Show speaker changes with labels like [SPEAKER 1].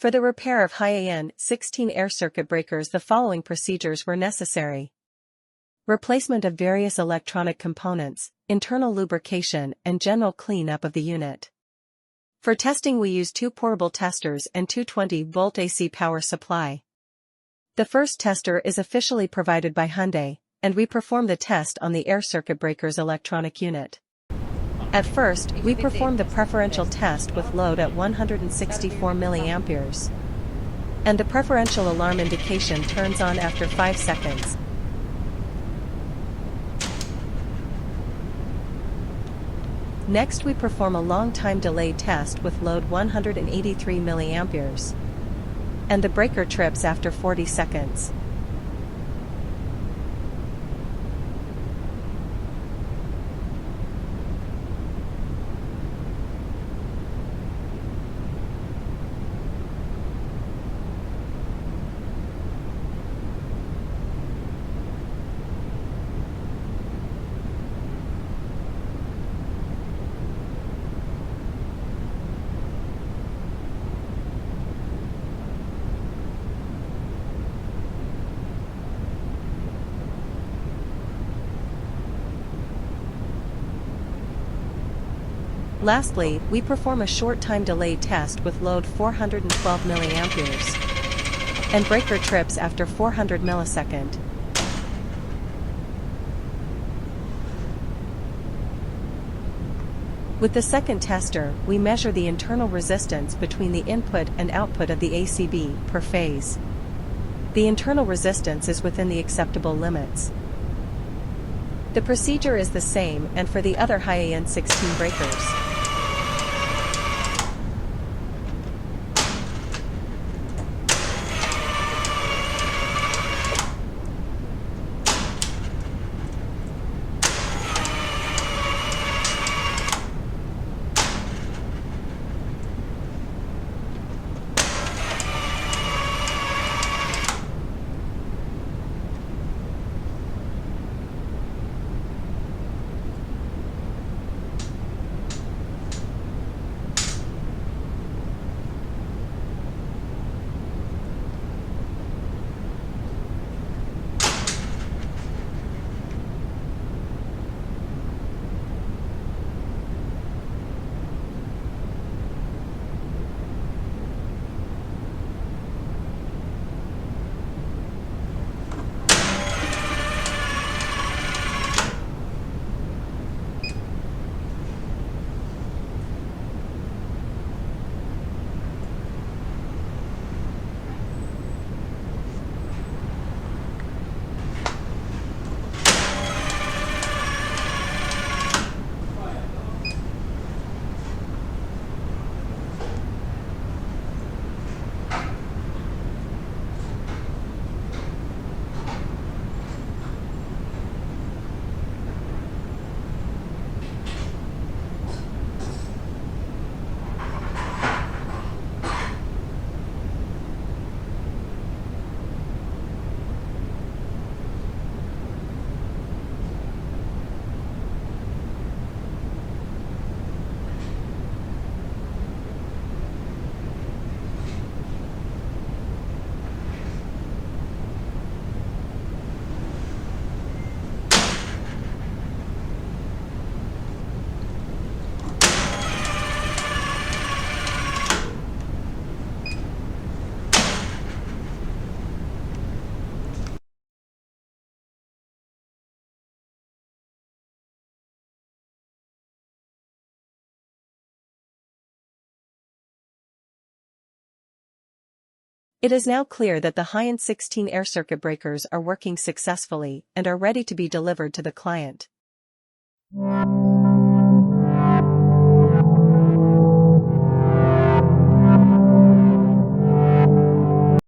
[SPEAKER 1] For the repair of HiAN-16 air circuit breakers, the following procedures were necessary. Replacement of various electronic components, internal lubrication, and general clean-up of the unit. For testing, we use 2 portable testers and 220-volt AC power supply. The first tester is officially provided by Hyundai, and we perform the test on the air circuit breaker's electronic unit. At first, we perform the preferential test with load at 164 mA, and the preferential alarm indication turns on after 5 seconds. Next, we perform a long time delay test with load 183 mA, and the breaker trips after 40 seconds. Lastly, we perform a short time delay test with load 412 mA, and breaker trips after 400 milliseconds. With the second tester, we measure the internal resistance between the input and output of the ACB per phase. The internal resistance is within the acceptable limits. The procedure is the same and for the other HiAN-16 breakers. It is now clear that the HiAN-16 air circuit breakers are working successfully and are ready to be delivered to the client.